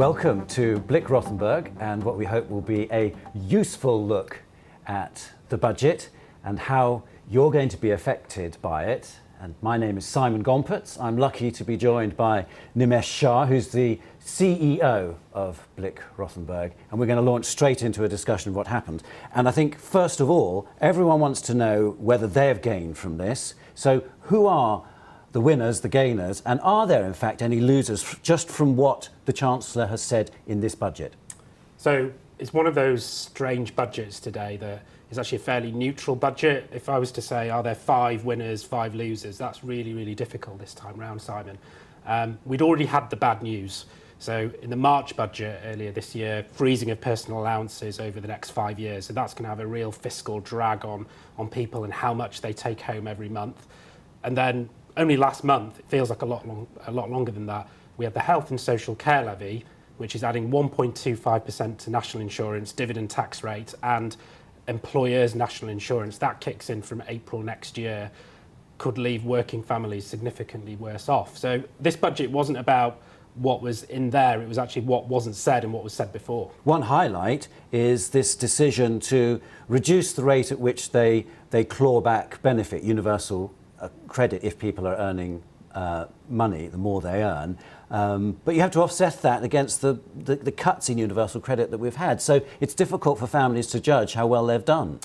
Welcome to Blick Rothenberg and what we hope will be a useful look at the budget and how you're going to be affected by it. And my name is Simon Gompertz. I'm lucky to be joined by Nimesh Shah, who's the CEO of Blick Rothenberg, and we're going to launch straight into a discussion of what happened. And I think, first of all, everyone wants to know whether they have gained from this. So who are the winners, the gainers, and are there in fact any losers just from what the Chancellor has said in this budget? So it's one of those strange budgets today that is actually a fairly neutral budget. If I was to say, are there 5 winners, 5 losers, that's really, really difficult this time round, Simon. We'd already had the bad news. So in the March budget earlier this year, freezing of personal allowances over the next 5 years. So that's going to have a real fiscal drag on people and how much they take home every month. And then only last month, it feels like a lot longer than that, we had the health and social care levy, which is adding 1.25% to national insurance, dividend tax rate, and employers' national insurance. That kicks in from April next year, could leave working families significantly worse off. So this budget wasn't about what was in there, it was actually what wasn't said and what was said before. One highlight is this decision to reduce the rate at which they claw back benefit, universal credit, if people are earning money, the more they earn. But you have to offset that against the cuts in universal credit that we've had. So it's difficult for families to judge how well they've done.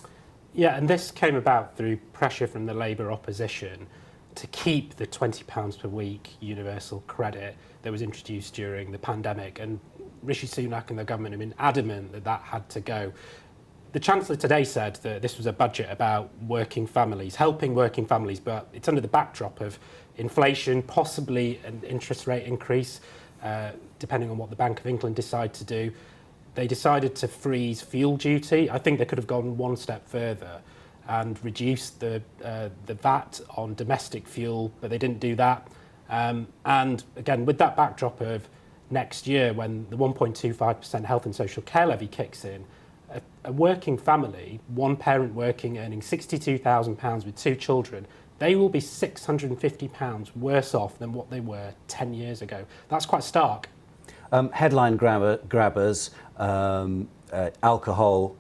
Yeah, and this came about through pressure from the Labour opposition to keep the £20 per week universal credit that was introduced during the pandemic. And Rishi Sunak and the government have been adamant that that had to go. The Chancellor today said that this was a budget about working families, helping working families, but it's under the backdrop of inflation, possibly an interest rate increase, depending on what the Bank of England decide to do. They decided to freeze fuel duty. I think they could have gone one step further and reduced the VAT on domestic fuel, but they didn't do that. And again, with that backdrop of next year, when the 1.25% health and social care levy kicks in, a working family, one parent working, earning £62,000 with 2 children, they will be £650 worse off than what they were 10 years ago. That's quite stark. Headline grabbers, alcohol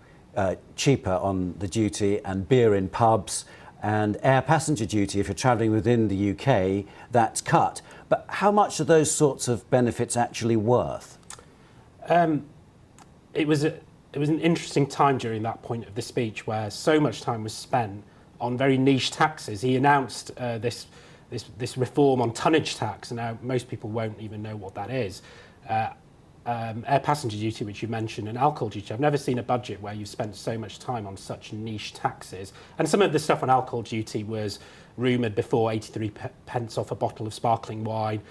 cheaper on the duty, and beer in pubs, and air passenger duty if you're travelling within the UK, that's cut. But how much are those sorts of benefits actually worth? It was an interesting time during that point of the speech where so much time was spent on very niche taxes. He announced this reform on tonnage tax, and now most people won't even know what that is. Air passenger duty, which you mentioned, and alcohol duty. I've never seen a budget where you've spent so much time on such niche taxes. And some of the stuff on alcohol duty was rumoured before, 83 pence off a bottle of sparkling wine.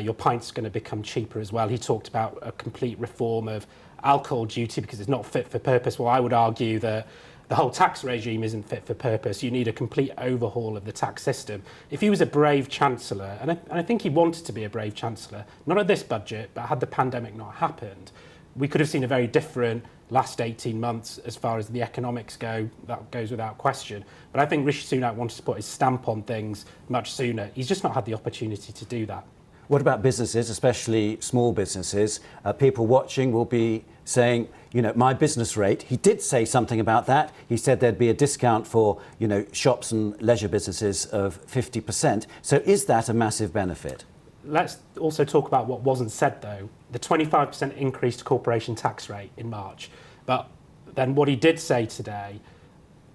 Your pint's going to become cheaper as well. He talked about a complete reform of alcohol duty because it's not fit for purpose. Well, I would argue that the whole tax regime isn't fit for purpose. You need a complete overhaul of the tax system. If he was a brave Chancellor, and I think he wanted to be a brave Chancellor, not at this budget, but had the pandemic not happened, we could have seen a very different last 18 months as far as the economics go. That goes without question. But I think Rishi Sunak wanted to put his stamp on things much sooner. He's just not had the opportunity to do that. What about businesses, especially small businesses? People watching will be saying, you know, my business rate. He did say something about that. He said there'd be a discount for, you know, shops and leisure businesses of 50%. So is that a massive benefit? Let's also talk about what wasn't said, though. The 25% increased corporation tax rate in March. But then what he did say today,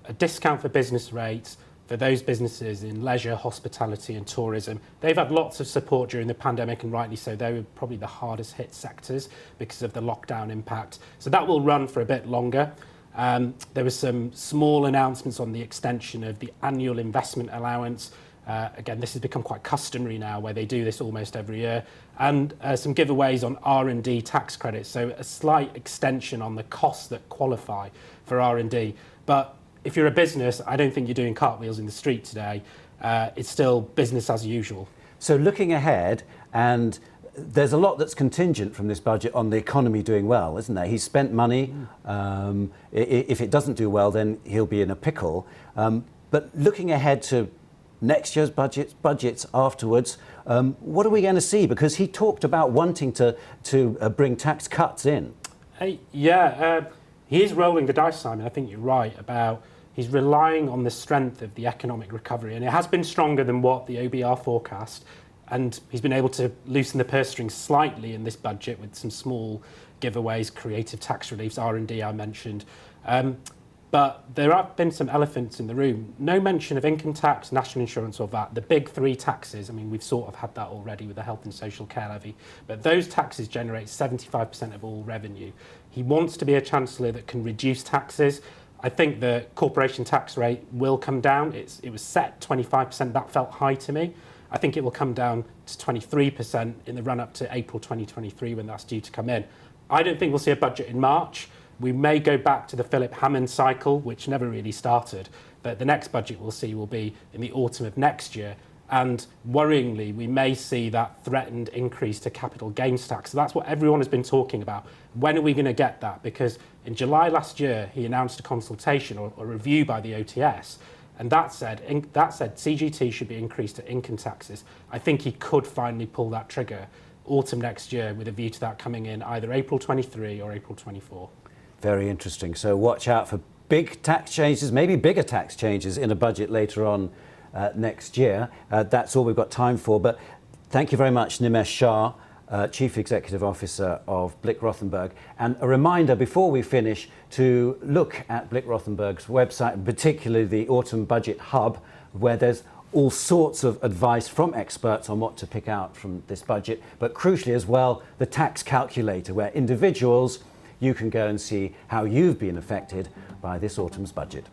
a discount for business rates, for those businesses in leisure, hospitality and tourism. They've had lots of support during the pandemic, and rightly so. They were probably the hardest hit sectors because of the lockdown impact. So that will run for a bit longer. There were some small announcements on the extension of the annual investment allowance. Again, this has become quite customary now, where they do this almost every year. And some giveaways on R&D tax credits. So a slight extension on the costs that qualify for R&D. But if you're a business, I don't think you're doing cartwheels in the street today. It's still business as usual. So looking ahead, and there's a lot that's contingent from this budget on the economy doing well, isn't there? He's spent money. If it doesn't do well, then he'll be in a pickle. But looking ahead to next year's budgets afterwards. What are we going to see? Because he talked about wanting to bring tax cuts in. He is rolling the dice, Simon. I think you're right about he's relying on the strength of the economic recovery, and it has been stronger than what the OBR forecast. And he's been able to loosen the purse strings slightly in this budget with some small giveaways, creative tax reliefs, R&D I mentioned. But there have been some elephants in the room. No mention of income tax, national insurance or VAT. The big three taxes, I mean, we've sort of had that already with the health and social care levy. But those taxes generate 75% of all revenue. He wants to be a chancellor that can reduce taxes. I think the corporation tax rate will come down. It was set 25%. That felt high to me. I think it will come down to 23% in the run-up to April 2023 when that's due to come in. I don't think we'll see a budget in March. We may go back to the Philip Hammond cycle, which never really started. But the next budget we'll see will be in the autumn of next year. And worryingly, we may see that threatened increase to capital gains tax. So that's what everyone has been talking about. When are we going to get that? Because in July last year, he announced a consultation or a review by the OTS. And that said CGT should be increased to income taxes. I think he could finally pull that trigger autumn next year with a view to that coming in either April 23 or April 24. Very interesting. So watch out for big tax changes, maybe bigger tax changes in a budget later on next year. That's all we've got time for. But thank you very much, Nimesh Shah, Chief Executive Officer of Blick Rothenberg. And a reminder before we finish to look at Blick Rothenberg's website, particularly the Autumn Budget Hub, where there's all sorts of advice from experts on what to pick out from this budget, but crucially as well, the tax calculator, where individuals, you can go and see how you've been affected by this autumn's budget.